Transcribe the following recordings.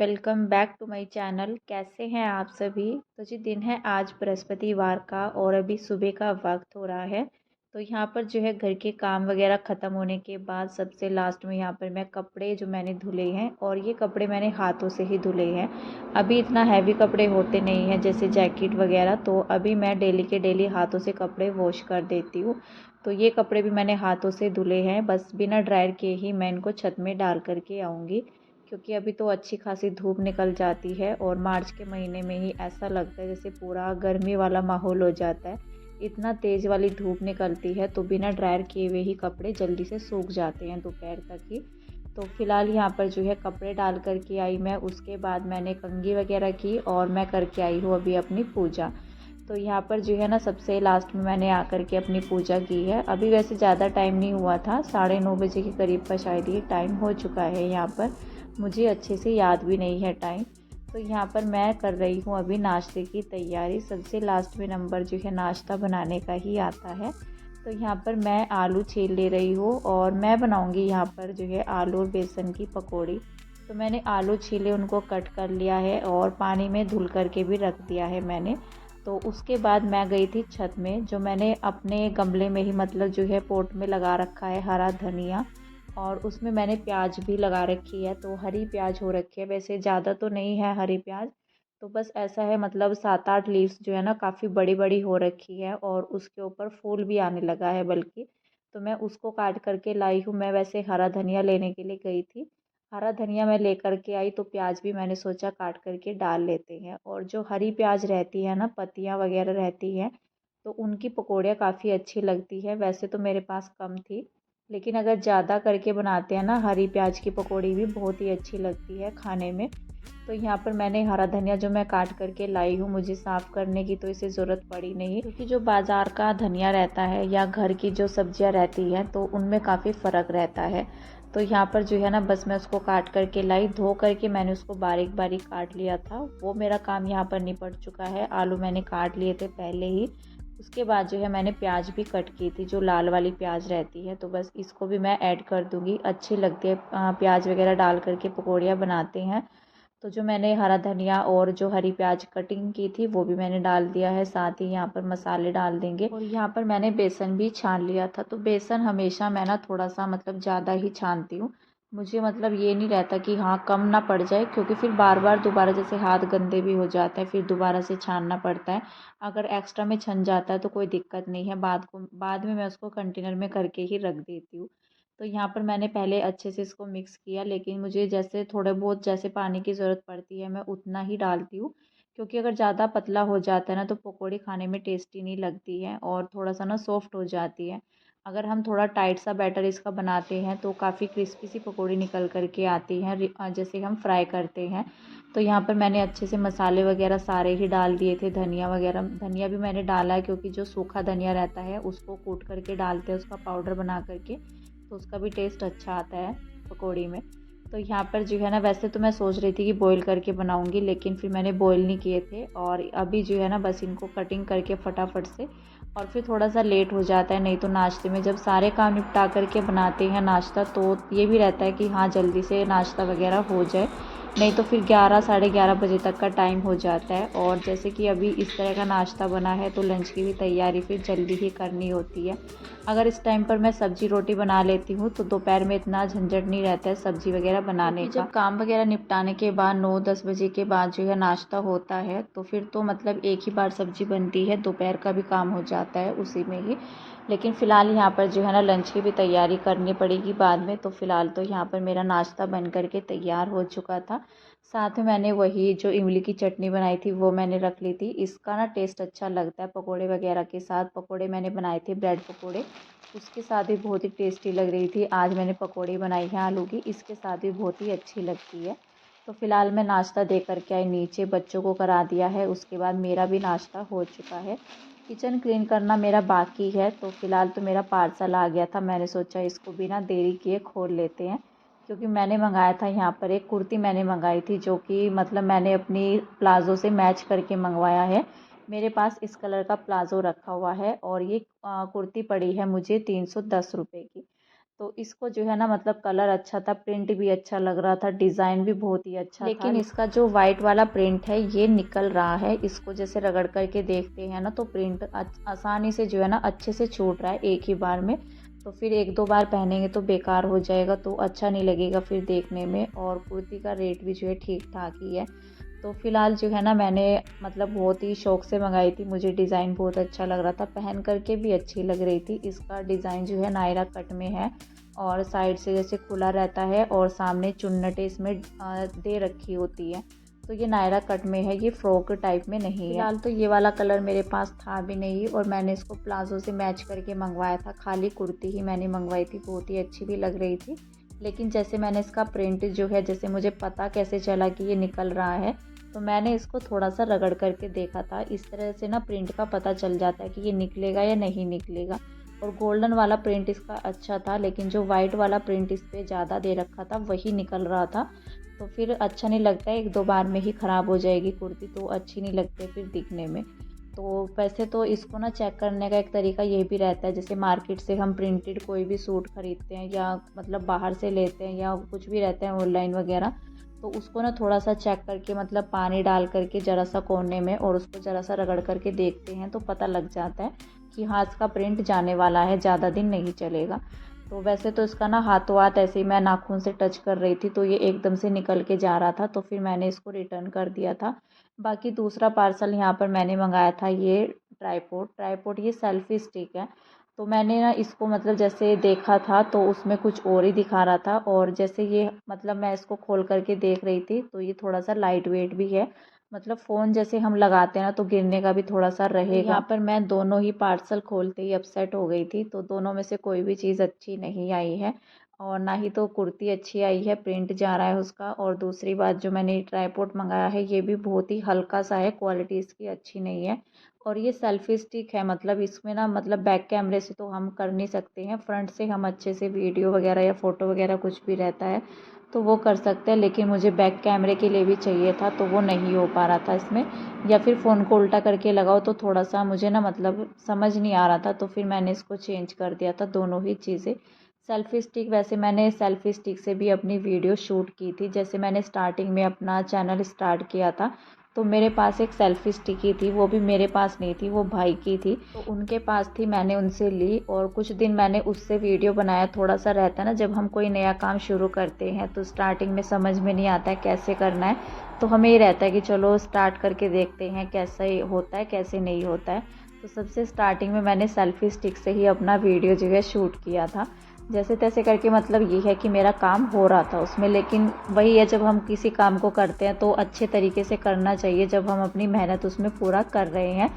Welcome back to my channel. कैसे हैं आप सभी। तो जी दिन है आज बृहस्पतिवार का और अभी सुबह का वक्त हो रहा है। तो यहाँ पर जो है घर के काम वगैरह ख़त्म होने के बाद सबसे लास्ट में यहाँ पर मैं कपड़े जो मैंने धुले हैं, और ये कपड़े मैंने हाथों से ही धुले हैं। अभी इतना हैवी कपड़े होते नहीं हैं जैसे जैकेट वगैरह, तो अभी मैं डेली के डेली हाथों से कपड़े वॉश कर देती हूँ। तो ये कपड़े भी मैंने हाथों से धुले हैं, बस बिना ड्रायर किए ही मैं इनको छत में डाल करके आऊँगी, क्योंकि अभी तो अच्छी खासी धूप निकल जाती है और मार्च के महीने में ही ऐसा लगता है जैसे पूरा गर्मी वाला माहौल हो जाता है। इतना तेज़ वाली धूप निकलती है तो बिना ड्रायर किए हुए ही कपड़े जल्दी से सूख जाते हैं दोपहर तक ही। तो फ़िलहाल यहाँ पर जो है कपड़े डाल करके आई मैं, उसके बाद मैंने कंघी वगैरह की और मैं करके आई हूँ अभी अपनी पूजा। तो यहाँ पर जो है ना सबसे लास्ट में मैंने आकर के अपनी पूजा की है। अभी वैसे ज़्यादा टाइम नहीं हुआ था, 9:30 के करीब का शायद ये टाइम हो चुका है यहाँ पर, मुझे अच्छे से याद भी नहीं है टाइम। तो यहाँ पर मैं कर रही हूँ अभी नाश्ते की तैयारी। सबसे लास्ट में नंबर जो है नाश्ता बनाने का ही आता है। तो यहाँ पर मैं आलू छील ले रही हूँ और मैं बनाऊँगी यहाँ पर जो है आलू और बेसन की पकौड़ी। तो मैंने आलू छीले, उनको कट कर लिया है और पानी में धुल करके भी रख दिया है मैंने। तो उसके बाद मैं गई थी छत में, जो मैंने अपने गमले में ही मतलब जो है पोट में लगा रखा है हरा धनिया, और उसमें मैंने प्याज भी लगा रखी है। तो हरी प्याज हो रखी है, वैसे ज़्यादा तो नहीं है हरी प्याज, तो बस ऐसा है मतलब 7-8 लीव्स जो है ना काफ़ी बड़ी बड़ी हो रखी है और उसके ऊपर फूल भी आने लगा है बल्कि। तो मैं उसको काट करके लाई हूँ। मैं वैसे हरा धनिया लेने के लिए गई थी, हरा धनिया मैं लेकर के आई, तो प्याज भी मैंने सोचा काट करके डाल लेते हैं। और जो हरी प्याज रहती है ना, पत्तियाँ वगैरह रहती हैं, तो उनकी पकौड़ियाँ काफ़ी अच्छी लगती है। वैसे तो मेरे पास कम थी, लेकिन अगर ज़्यादा करके बनाते हैं ना, हरी प्याज की पकौड़ी भी बहुत ही अच्छी लगती है खाने में। तो यहाँ पर मैंने हरा धनिया जो मैं काट करके लाई हूँ, मुझे साफ़ करने की तो इसे ज़रूरत पड़ी नहीं, क्योंकि जो बाज़ार का धनिया रहता है या घर की जो सब्जियाँ रहती हैं तो उनमें काफ़ी फ़र्क रहता है। तो यहाँ पर जो है ना बस मैं उसको काट करके लाई, धो करके मैंने उसको बारीक बारीक काट लिया था। वो मेरा काम यहाँ पर निपट चुका है। आलू मैंने काट लिए थे पहले ही। उसके बाद जो है मैंने प्याज भी कट की थी, जो लाल वाली प्याज रहती है, तो बस इसको भी मैं ऐड कर दूँगी। अच्छी लगती है प्याज वगैरह डाल करके पकौड़ियाँ बनाते हैं। तो जो मैंने हरा धनिया और जो हरी प्याज कटिंग की थी वो भी मैंने डाल दिया है, साथ ही यहाँ पर मसाले डाल देंगे। और यहाँ पर मैंने बेसन भी छान लिया था। तो बेसन हमेशा मैं ना थोड़ा सा मतलब ज़्यादा ही छानती हूँ। मुझे मतलब ये नहीं रहता कि हाँ कम ना पड़ जाए, क्योंकि फिर बार बार दोबारा जैसे हाथ गंदे भी हो जाते हैं, फिर दोबारा से छानना पड़ता है। अगर एक्स्ट्रा में छन जाता है तो कोई दिक्कत नहीं है, बाद में मैं उसको कंटेनर में करके ही रख देती हूँ। तो यहाँ पर मैंने पहले अच्छे से इसको मिक्स किया, लेकिन मुझे जैसे थोड़े बहुत जैसे पानी की ज़रूरत पड़ती है मैं उतना ही डालती हूँ, क्योंकि अगर ज़्यादा पतला हो जाता है ना तो पकौड़ी खाने में टेस्टी नहीं लगती है और थोड़ा सा ना सॉफ्ट हो जाती है। अगर हम थोड़ा टाइट सा बैटर इसका बनाते हैं तो काफ़ी क्रिस्पी सी पकौड़ी निकल कर के आती हैं, जैसे हम फ्राई करते हैं। तो यहाँ पर मैंने अच्छे से मसाले वगैरह सारे ही डाल दिए थे, धनिया वगैरह, धनिया भी मैंने डाला है क्योंकि जो सूखा धनिया रहता है उसको कूट करके डालते हैं, उसका पाउडर बना करके, तो उसका भी टेस्ट अच्छा आता है पकौड़ी में। तो यहाँ पर जो है ना वैसे तो मैं सोच रही थी कि बॉईल करके बनाऊंगी, लेकिन फिर मैंने बॉईल नहीं किए थे, और अभी जो है ना बस इनको कटिंग करके फटाफट से, और फिर थोड़ा सा लेट हो जाता है, नहीं तो नाश्ते में जब सारे काम निपटा करके बनाते हैं नाश्ता तो ये भी रहता है कि हाँ जल्दी से नाश्ता वगैरह हो जाए, नहीं तो फिर 11-11:30 तक का टाइम हो जाता है। और जैसे कि अभी इस तरह का नाश्ता बना है तो लंच की भी तैयारी फिर जल्दी ही करनी होती है। अगर इस टाइम पर मैं सब्जी रोटी बना लेती हूँ तो दोपहर में इतना झंझट नहीं रहता है सब्जी वगैरह बनाने का। जब काम वगैरह निपटाने के बाद 9-10 बजे के बाद जो है नाश्ता होता है तो फिर तो मतलब एक ही बार सब्जी बनती है, दोपहर का भी काम हो जाता है उसी में ही। लेकिन फ़िलहाल यहाँ पर जो है ना लंच की भी तैयारी करनी पड़ेगी बाद में, तो फ़िलहाल तो यहाँ पर मेरा नाश्ता बन कर के तैयार हो चुका था। साथ में मैंने वही जो इमली की चटनी बनाई थी वो मैंने रख ली थी। इसका ना टेस्ट अच्छा लगता है पकोड़े वगैरह के साथ। पकोड़े मैंने बनाए थे ब्रेड पकोड़े, उसके साथ भी बहुत ही टेस्टी लग रही थी। आज मैंने पकौड़ी बनाई है आलू की, इसके साथ भी बहुत ही अच्छी लगती है। तो फ़िलहाल मैं नाश्ता दे करके आई नीचे, बच्चों को करा दिया है, उसके बाद मेरा भी नाश्ता हो चुका है। किचन क्लीन करना मेरा बाकी है। तो फ़िलहाल तो मेरा पार्सल आ गया था, मैंने सोचा इसको बिना देरी किए खोल लेते हैं, क्योंकि मैंने मंगाया था यहाँ पर एक कुर्ती मैंने मंगाई थी, जो कि मतलब मैंने अपनी प्लाज़ो से मैच करके मंगवाया है। मेरे पास इस कलर का प्लाज़ो रखा हुआ है और ये कुर्ती पड़ी है मुझे 310 रुपये की। तो इसको जो है ना मतलब कलर अच्छा था, प्रिंट भी अच्छा लग रहा था, डिज़ाइन भी बहुत ही अच्छा था। लेकिन इसका जो वाइट वाला प्रिंट है ये निकल रहा है। इसको जैसे रगड़ करके देखते हैं ना तो प्रिंट आसानी से जो है ना अच्छे से छूट रहा है एक ही बार में। तो फिर एक दो बार पहनेंगे तो बेकार हो जाएगा, तो अच्छा नहीं लगेगा फिर देखने में। और कुर्ती का रेट भी जो है ठीक ठाक ही है। तो फ़िलहाल जो है ना मैंने मतलब बहुत ही शौक़ से मंगाई थी। मुझे डिज़ाइन बहुत अच्छा लग रहा था, पहन करके भी अच्छी लग रही थी। इसका डिज़ाइन जो है नायरा कट में है और साइड से जैसे खुला रहता है और सामने चुन्नटें इसमें दे रखी होती है। तो ये नायरा कट में है, ये फ्रॉक टाइप में नहीं है। फ़िलहाल तो ये वाला कलर मेरे पास था भी नहीं और मैंने इसको प्लाज़ो से मैच करके मंगवाया था। खाली कुर्ती ही मैंने मंगवाई थी, बहुत ही अच्छी भी लग रही थी। लेकिन जैसे मैंने इसका प्रिंट जो है, जैसे मुझे पता कैसे चला कि ये निकल रहा है, तो मैंने इसको थोड़ा सा रगड़ करके देखा था। इस तरह से ना प्रिंट का पता चल जाता है कि ये निकलेगा या नहीं निकलेगा। और गोल्डन वाला प्रिंट इसका अच्छा था, लेकिन जो वाइट वाला प्रिंट इस पे ज़्यादा दे रखा था वही निकल रहा था। तो फिर अच्छा नहीं लगता है, एक दो बार में ही ख़राब हो जाएगी कुर्ती, तो अच्छी नहीं लगती है फिर दिखने में। तो वैसे तो इसको ना चेक करने का एक तरीका ये भी रहता है, जैसे मार्केट से हम प्रिंटेड कोई भी सूट ख़रीदते हैं या मतलब बाहर से लेते हैं या कुछ भी रहता है ऑनलाइन वगैरह, तो उसको ना थोड़ा सा चेक करके मतलब पानी डाल करके ज़रा सा कोने में और उसको ज़रा सा रगड़ करके देखते हैं तो पता लग जाता है कि हाँ इसका प्रिंट जाने वाला है, ज़्यादा दिन नहीं चलेगा। तो वैसे तो इसका ना हाथों हाथ ऐसे ही मैं नाखून से टच कर रही थी तो ये एकदम से निकल के जा रहा था, तो फिर मैंने इसको रिटर्न कर दिया था। बाकी दूसरा पार्सल यहाँ पर मैंने मंगाया था ये ट्राईपोड। ट्राईपोड ये सेल्फ़ी स्टिक है। तो मैंने ना इसको मतलब जैसे देखा था तो उसमें कुछ और ही दिखा रहा था, और जैसे ये मतलब मैं इसको खोल करके देख रही थी तो ये थोड़ा सा लाइट वेट भी है। मतलब फ़ोन जैसे हम लगाते हैं ना तो गिरने का भी थोड़ा सा रहेगा। यहाँ पर मैं दोनों ही पार्सल खोलते ही अपसेट हो गई थी, तो दोनों में से कोई भी चीज़ अच्छी नहीं आई है। और ना ही तो कुर्ती अच्छी आई है, प्रिंट जा रहा है उसका, और दूसरी बात जो मैंने ट्राईपोड मंगाया है ये भी बहुत ही हल्का सा है, क्वालिटी इसकी अच्छी नहीं है। और ये सेल्फ़ी स्टिक है, मतलब इसमें ना मतलब बैक कैमरे से तो हम कर नहीं सकते हैं, फ्रंट से हम अच्छे से वीडियो वगैरह या फ़ोटो वगैरह कुछ भी रहता है तो वो कर सकते हैं। लेकिन मुझे बैक कैमरे के लिए भी चाहिए था तो वो नहीं हो पा रहा था इसमें, या फिर फ़ोन को उल्टा करके लगाओ तो थोड़ा सा मुझे ना मतलब समझ नहीं आ रहा था, तो फिर मैंने इसको चेंज कर दिया था दोनों ही चीज़ें। सेल्फ़ी स्टिक, वैसे मैंने सेल्फ़ी स्टिक से भी अपनी वीडियो शूट की थी। जैसे मैंने स्टार्टिंग में अपना चैनल स्टार्ट किया था तो मेरे पास एक सेल्फ़ी स्टिक ही थी, वो भी मेरे पास नहीं थी, वो भाई की थी, तो उनके पास थी, मैंने उनसे ली और कुछ दिन मैंने उससे वीडियो बनाया। थोड़ा सा रहता है ना जब हम कोई नया काम शुरू करते हैं तो स्टार्टिंग में समझ में नहीं आता है कैसे करना है, तो हमें ये रहता है कि चलो स्टार्ट करके देखते हैं कैसे होता है कैसे नहीं होता है। तो सबसे स्टार्टिंग में मैंने सेल्फ़ी स्टिक से ही अपना वीडियो जो है शूट किया था। जैसे तैसे करके मतलब ये है कि मेरा काम हो रहा था उसमें। लेकिन वही है, जब हम किसी काम को करते हैं तो अच्छे तरीके से करना चाहिए, जब हम अपनी मेहनत उसमें पूरा कर रहे हैं।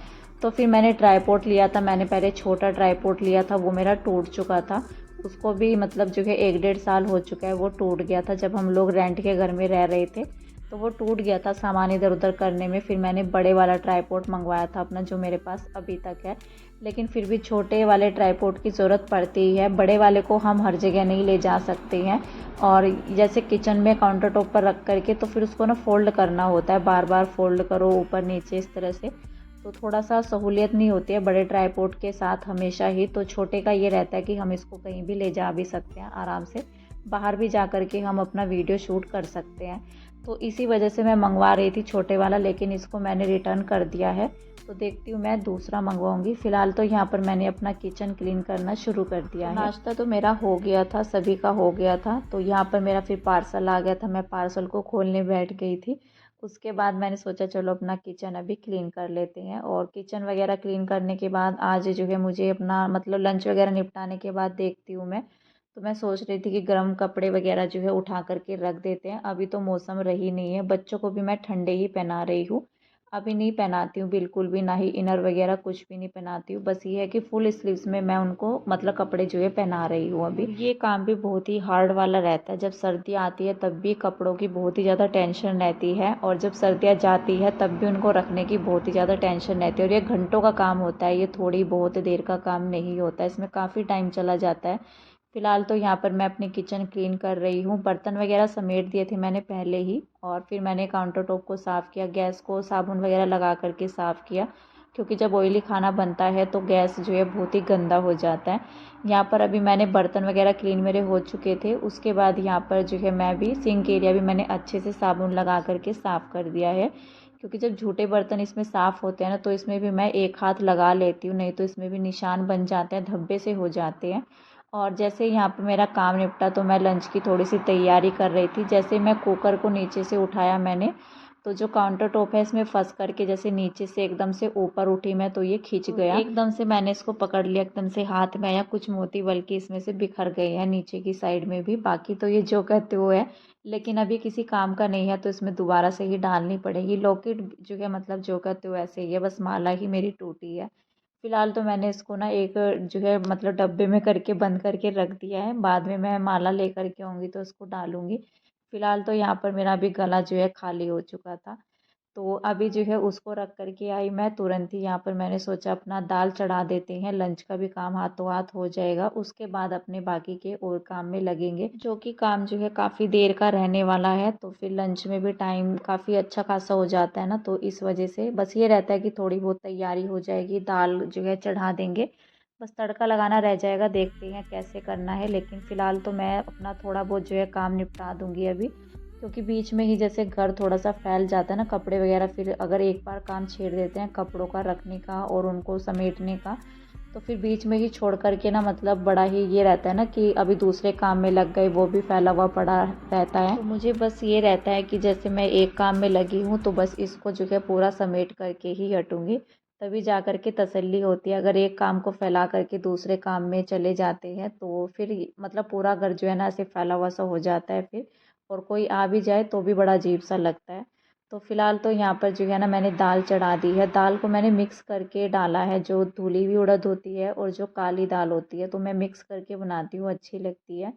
तो फिर मैंने ट्राईपोड लिया था, मैंने पहले छोटा ट्राईपोड लिया था, वो मेरा टूट चुका था। उसको भी मतलब जो है 1 डेढ़ साल हो चुका है, वो टूट गया था जब हम लोग रेंट के घर में रह रहे थे, तो वो टूट गया था सामान इधर उधर करने में। फिर मैंने बड़े वाला ट्राईपोड मंगवाया था अपना, जो मेरे पास अभी तक है। लेकिन फिर भी छोटे वाले ट्राईपोड की ज़रूरत पड़ती ही है, बड़े वाले को हम हर जगह नहीं ले जा सकते हैं। और जैसे किचन में काउंटर टॉप पर रख करके तो फिर उसको ना फ़ोल्ड करना होता है, बार बार फ़ोल्ड करो ऊपर नीचे इस तरह से, तो थोड़ा सा सहूलियत नहीं होती है बड़े ट्राईपोड के साथ हमेशा ही। तो छोटे का ये रहता है कि हम इसको कहीं भी ले जा भी सकते हैं आराम से, बाहर भी जा कर के हम अपना वीडियो शूट कर सकते हैं। तो इसी वजह से मैं मंगवा रही थी छोटे वाला, लेकिन इसको मैंने रिटर्न कर दिया है। तो देखती हूँ मैं दूसरा मंगवाऊंगी। फ़िलहाल तो यहाँ पर मैंने अपना किचन क्लीन करना शुरू कर दिया है। नाश्ता तो मेरा हो गया था, सभी का हो गया था। तो यहाँ पर मेरा फिर पार्सल आ गया था, मैं पार्सल को खोलने बैठ गई थी। उसके बाद मैंने सोचा चलो अपना किचन अभी क्लीन कर लेते हैं। और किचन वगैरह क्लीन करने के बाद आज जो है मुझे अपना मतलब लंच वगैरह निपटाने के बाद देखती हूँ मैं, तो मैं सोच रही थी कि गर्म कपड़े वगैरह जो है उठा करके रख देते हैं। अभी तो मौसम रही नहीं है, बच्चों को भी मैं ठंडे ही पहना रही हूँ, अभी नहीं पहनाती हूँ बिल्कुल भी, ना ही इनर वगैरह कुछ भी नहीं पहनाती हूँ। बस ये है कि फुल स्लीव्स में मैं उनको मतलब कपड़े जो है पहना रही हूँ अभी। ये काम भी बहुत ही हार्ड वाला रहता है, जब सर्दी आती है तब भी कपड़ों की बहुत ही ज़्यादा टेंशन रहती है, और जब सर्दियाँ जाती है तब भी उनको रखने की बहुत ही ज़्यादा टेंशन रहती है। और ये घंटों का काम होता है, ये थोड़ी बहुत देर का काम नहीं होता है, इसमें काफ़ी टाइम चला जाता है। फ़िलहाल तो यहाँ पर मैं अपनी किचन क्लीन कर रही हूँ, बर्तन वगैरह समेट दिए थे मैंने पहले ही, और फिर मैंने काउंटर टॉप को साफ़ किया, गैस को साबुन वगैरह लगा करके साफ़ किया। क्योंकि जब ऑयली खाना बनता है तो गैस जो है बहुत ही गंदा हो जाता है। यहाँ पर अभी मैंने बर्तन वगैरह क्लीन मेरे हो चुके थे। उसके बाद यहाँ पर जो है मैं भी सिंक एरिया भी मैंने अच्छे से साबुन लगा करके साफ़ कर दिया है, क्योंकि जब झूठे बर्तन इसमें साफ़ होते हैं ना तो इसमें भी मैं एक हाथ लगा लेती हूँ, नहीं तो इसमें भी निशान बन जाते हैं, धब्बे से हो जाते हैं। और जैसे यहाँ पे मेरा काम निपटा तो मैं लंच की थोड़ी सी तैयारी कर रही थी। जैसे मैं कुकर को नीचे से उठाया मैंने, तो जो काउंटर टॉप है इसमें फंस करके जैसे नीचे से एकदम से ऊपर उठी मैं तो ये खिंच गया। एकदम से मैंने इसको पकड़ लिया, एकदम से हाथ में आया, कुछ मोती बल्कि इसमें से बिखर गए हैं नीचे की साइड में भी। बाकी तो ये जो कहते वो है, लेकिन अभी किसी काम का नहीं है तो इसमें दोबारा से ही डालनी पड़ेगी। लॉकेट जो है मतलब जो कहते हो ऐसे ही है, बस माला ही मेरी टूटी है। फिलहाल तो मैंने इसको ना एक जो है मतलब डब्बे में करके बंद करके रख दिया है, बाद में मैं माला लेकर के आऊँगी तो उसको डालूँगी। फिलहाल तो यहाँ पर मेरा अभी गला जो है खाली हो चुका था, तो अभी जो है उसको रख कर के आई मैं तुरंत ही। यहाँ पर मैंने सोचा अपना दाल चढ़ा देते हैं, लंच का भी काम हाथों हाथ हो जाएगा, उसके बाद अपने बाकी के और काम में लगेंगे, जो कि काम जो है काफ़ी देर का रहने वाला है। तो फिर लंच में भी टाइम काफ़ी अच्छा खासा हो जाता है ना, तो इस वजह से बस ये रहता है कि थोड़ी बहुत तैयारी हो जाएगी, दाल जो है चढ़ा देंगे, बस तड़का लगाना रह जाएगा, देखते हैं कैसे करना है। लेकिन फ़िलहाल तो मैं अपना थोड़ा बहुत जो है काम निपटा दूँगी अभी, क्योंकि बीच में ही जैसे घर थोड़ा सा फैल जाता है ना कपड़े वगैरह, फिर अगर एक बार काम छेड़ देते हैं कपड़ों का रखने का और उनको समेटने का, तो फिर बीच में ही छोड़ करके ना मतलब बड़ा ही ये रहता है ना कि अभी दूसरे काम में लग गए, वो भी फैला हुआ पड़ा रहता है। तो मुझे बस ये रहता है कि जैसे मैं एक काम में लगी हूँ तो बस इसको जो है पूरा समेट करके ही हटूँगी, तभी जा कर के तसल्ली होती है। अगर एक काम को फैला करके दूसरे काम में चले जाते हैं तो फिर मतलब पूरा घर जो है ना ऐसे फैला हुआ सा हो जाता है फिर, और कोई आ भी जाए तो भी बड़ा अजीब सा लगता है। तो फ़िलहाल तो यहाँ पर जो है ना मैंने दाल चढ़ा दी है। दाल को मैंने मिक्स करके डाला है, जो धुली हुई उड़द होती है और जो काली दाल होती है, तो मैं मिक्स करके बनाती हूँ, अच्छी लगती है।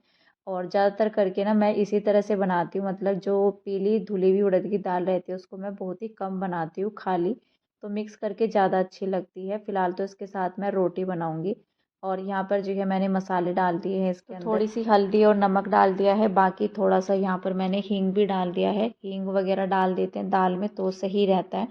और ज़्यादातर करके ना मैं इसी तरह से बनाती हूँ, मतलब जो पीली धुली हुई उड़द की दाल रहती है उसको मैं बहुत ही कम बनाती हूँ खाली, तो मिक्स करके ज़्यादा अच्छी लगती है। फ़िलहाल तो इसके साथ मैं रोटी बनाऊँगी। और यहाँ पर जो है मैंने मसाले डाल दिए हैं इसके अंदर, थोड़ी सी हल्दी और नमक डाल दिया है, बाकी थोड़ा सा यहाँ पर मैंने हींग भी डाल दिया है। हींग वगैरह डाल देते हैं दाल में तो सही रहता है।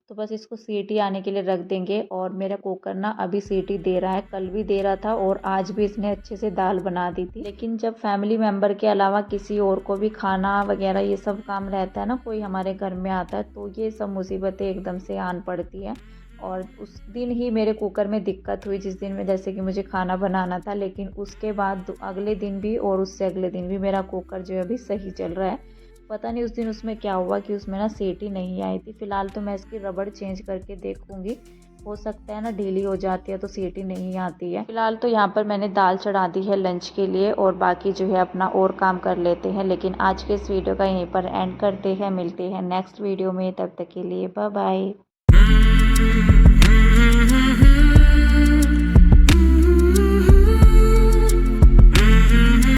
तो बस इसको सीटी आने के लिए रख देंगे। और मेरा कुकर ना अभी सीटी दे रहा है, कल भी दे रहा था और आज भी इसने अच्छे से दाल बना दी थी। लेकिन जब फैमिली मेम्बर के अलावा किसी और को भी खाना वगैरह ये सब काम रहता है ना, कोई हमारे घर में आता है, तो ये सब मुसीबतें एकदम से आन पड़ती है। और उस दिन ही मेरे कुकर में दिक्कत हुई, जिस दिन में जैसे कि मुझे खाना बनाना था, लेकिन उसके बाद अगले दिन भी और उससे अगले दिन भी मेरा कुकर जो है अभी सही चल रहा है। पता नहीं उस दिन उसमें क्या हुआ कि उसमें ना सीटी नहीं आई थी। फ़िलहाल तो मैं इसकी रबड़ चेंज करके देखूंगी, हो सकता है ना ढीली हो जाती है तो सीटी नहीं आती है। फ़िलहाल तो यहाँ पर मैंने दाल चढ़ा दी है लंच के लिए, और बाकी जो है अपना और काम कर लेते हैं। लेकिन आज के इस वीडियो का यहीं पर एंड करते हैं, मिलते हैं नेक्स्ट वीडियो में, तब तक के लिए बाय बाय।